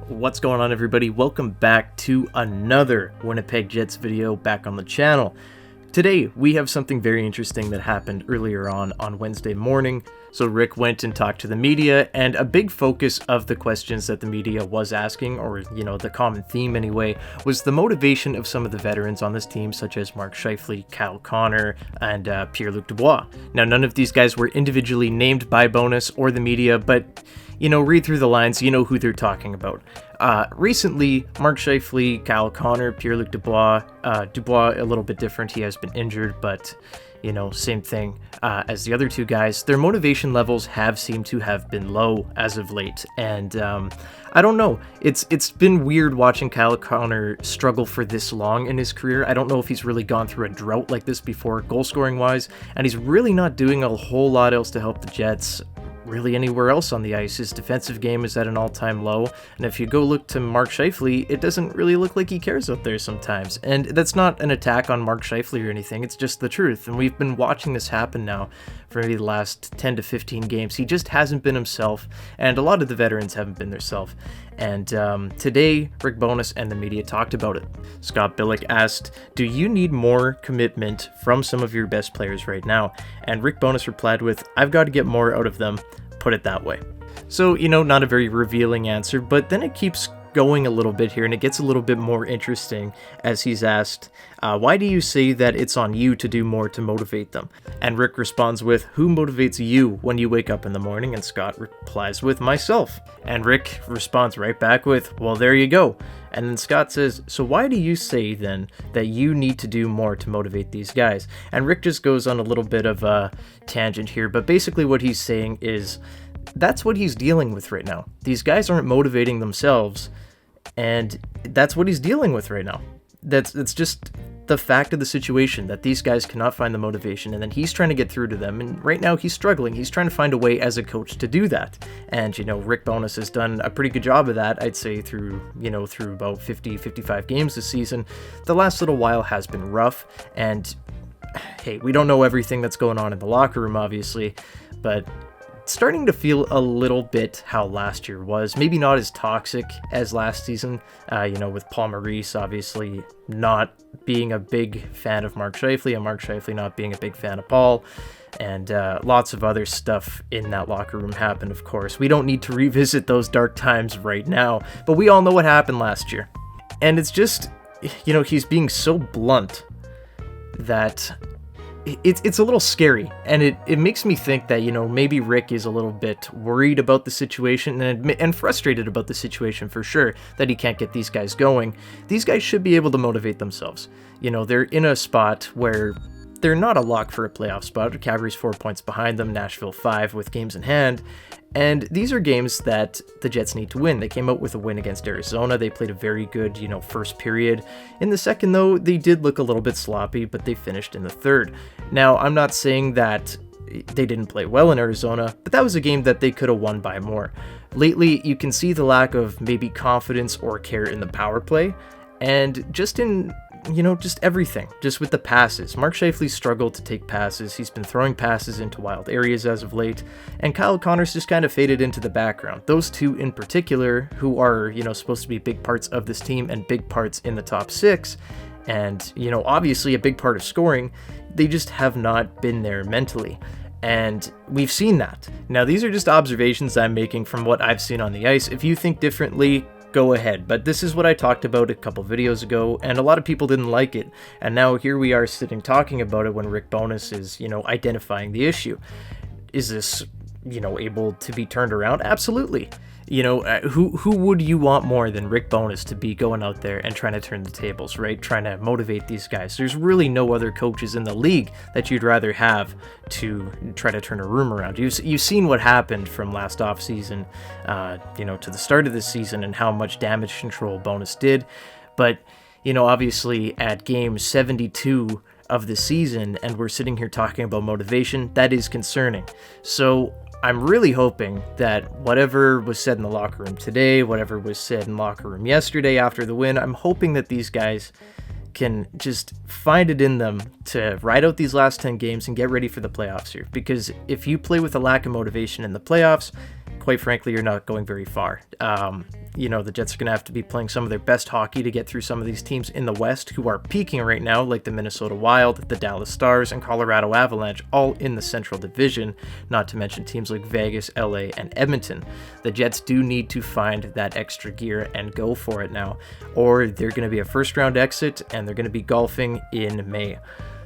What's going on, everybody? Welcome back to another Winnipeg Jets video back on the channel. Today we have something very interesting that happened earlier on Wednesday morning. So Rick went and talked to the media, and a big focus of the questions that the media was asking, or the common theme anyway, was the motivation of some of the veterans on this team, such as Mark Scheifele, Kyle Connor, and Pierre-Luc Dubois. Now, none of these guys were individually named by Bowness or the media, but read through the lines, you know who they're talking about. Recently, Mark Scheifele, Kyle Connor, Pierre-Luc Dubois, Dubois a little bit different, he has been injured, but same thing as the other two guys. Their motivation levels have seemed to have been low as of late, and I don't know. It's been weird watching Kyle Connor struggle for this long in his career. I don't know if he's really gone through a drought like this before, goal-scoring wise, and he's really not doing a whole lot else to help the Jets really anywhere else on the ice. His defensive game is at an all-time low, and if you go look to Mark Scheifele, it doesn't really look like he cares out there sometimes. And that's not an attack on Mark Scheifele or anything, it's just the truth, and we've been watching this happen now for maybe the last 10 to 15 games. He just hasn't been himself, and a lot of the veterans haven't been themselves. And today, Rick Bowness and the media talked about it. Scott Billick asked, "Do you need more commitment from some of your best players right now?" And Rick Bowness replied with, "I've got to get more out of them, put it that way." So, not a very revealing answer, but then it keeps going a little bit here, and it gets a little bit more interesting as he's asked, why do you say that it's on you to do more to motivate them? And Rick responds with, "Who motivates you when you wake up in the morning?" And Scott replies with, "Myself." And Rick responds right back with, "Well, there you go." And then Scott says, "So why do you say then that you need to do more to motivate these guys?" And Rick just goes on a little bit of a tangent here, but basically what he's saying is that's what he's dealing with right now. These guys aren't motivating themselves, and that's what he's dealing with right now. That's just the fact of the situation, that these guys cannot find the motivation, and then he's trying to get through to them, and right now he's struggling. He's trying to find a way as a coach to do that, and Rick Bowness has done a pretty good job of that, I'd say, through about 55 games this season. The last little while has been rough, and hey, we don't know everything that's going on in the locker room, obviously, but starting to feel a little bit how last year was. Maybe not as toxic as last season, with Paul Maurice obviously not being a big fan of Mark Scheifele, and Mark Scheifele not being a big fan of Paul, and lots of other stuff in that locker room happened, of course. We don't need to revisit those dark times right now, but we all know what happened last year. And it's just, he's being so blunt that it's a little scary, and it makes me think that maybe Rick is a little bit worried about the situation and frustrated about the situation for sure, that he can't get these guys going. These guys should be able to motivate themselves. They're in a spot where they're not a lock for a playoff spot. Calgary's 4 points behind them, Nashville 5 with games in hand. And these are games that the Jets need to win. They came out with a win against Arizona. They played a very good, first period. In the second, though, they did look a little bit sloppy, but they finished in the third. Now, I'm not saying that they didn't play well in Arizona, but that was a game that they could have won by more. Lately, you can see the lack of maybe confidence or care in the power play, and just in just everything, just with the passes. Mark Scheifele struggled to take passes. He's been throwing passes into wild areas as of late, and Kyle Connor's just kind of faded into the background. Those two in particular, who are, supposed to be big parts of this team and big parts in the top six, and, obviously a big part of scoring, they just have not been there mentally. And we've seen that. Now, these are just observations I'm making from what I've seen on the ice. If you think differently, go ahead, but this is what I talked about a couple videos ago, and a lot of people didn't like it, and now here we are sitting talking about it when Rick Bowness is, identifying the issue. Is this, able to be turned around? Absolutely. Who would you want more than Rick Bowness to be going out there and trying to turn the tables, right? Trying to motivate these guys. There's really no other coaches in the league that you'd rather have to try to turn a room around. You've seen what happened from last offseason, to the start of this season, and how much damage control Bowness did. But, obviously at game 72 of the season, and we're sitting here talking about motivation, that is concerning. So I'm really hoping that whatever was said in the locker room today, whatever was said in the locker room yesterday after the win, I'm hoping that these guys can just find it in them to ride out these last 10 games and get ready for the playoffs here. Because if you play with a lack of motivation in the playoffs, quite frankly, you're not going very far. You know, the Jets are going to have to be playing some of their best hockey to get through some of these teams in the West who are peaking right now, like the Minnesota Wild, the Dallas Stars, and Colorado Avalanche, all in the Central Division, not to mention teams like Vegas, LA, and Edmonton. The Jets do need to find that extra gear and go for it now, or they're going to be a first-round exit, and they're going to be golfing in May.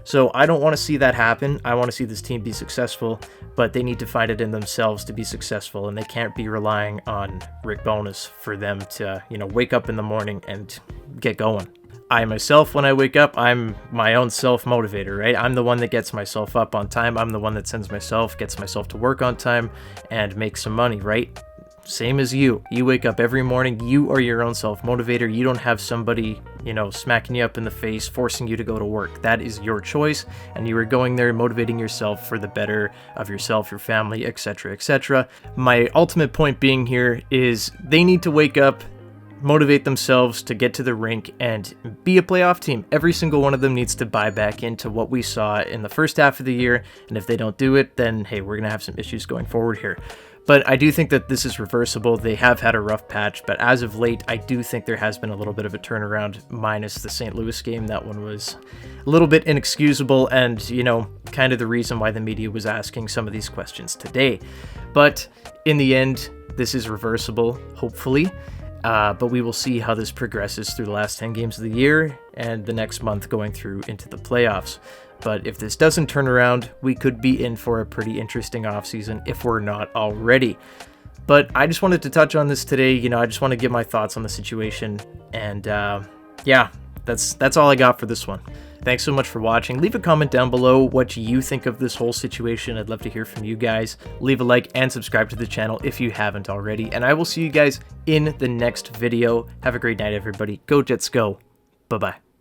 So I don't want to see that happen. I want to see this team be successful, but they need to find it in themselves to be successful, and they can't be relying on Rick Bowness for them to, you know, wake up in the morning and get going. I myself, when I wake up, I'm my own self-motivator, right? I'm the one that gets myself up on time. I'm the one that gets myself to work on time and makes some money, right? Same as you. You wake up every morning. You are your own self-motivator. You don't have somebody, you know, smacking you up in the face, forcing you to go to work. That is your choice, and you are going there motivating yourself for the better of yourself, your family, etc., etc. My ultimate point being here is they need to wake up, motivate themselves to get to the rink and be a playoff team. Every single one of them needs to buy back into what we saw in the first half of the year, and if they don't do it, then hey, we're going to have some issues going forward here. But I do think that this is reversible. They have had a rough patch, but as of late, I do think there has been a little bit of a turnaround, minus the St. Louis game. That one was a little bit inexcusable and, you know, kind of the reason why the media was asking some of these questions today. But in the end, this is reversible, hopefully. But we will see how this progresses through the last 10 games of the year and the next month going through into the playoffs. But if this doesn't turn around, we could be in for a pretty interesting offseason if we're not already. But I just wanted to touch on this today. You know, I just want to give my thoughts on the situation. And yeah, that's all I got for this one. Thanks so much for watching. Leave a comment down below what you think of this whole situation. I'd love to hear from you guys. Leave a like and subscribe to the channel if you haven't already. And I will see you guys in the next video. Have a great night, everybody. Go Jets, go. Bye-bye.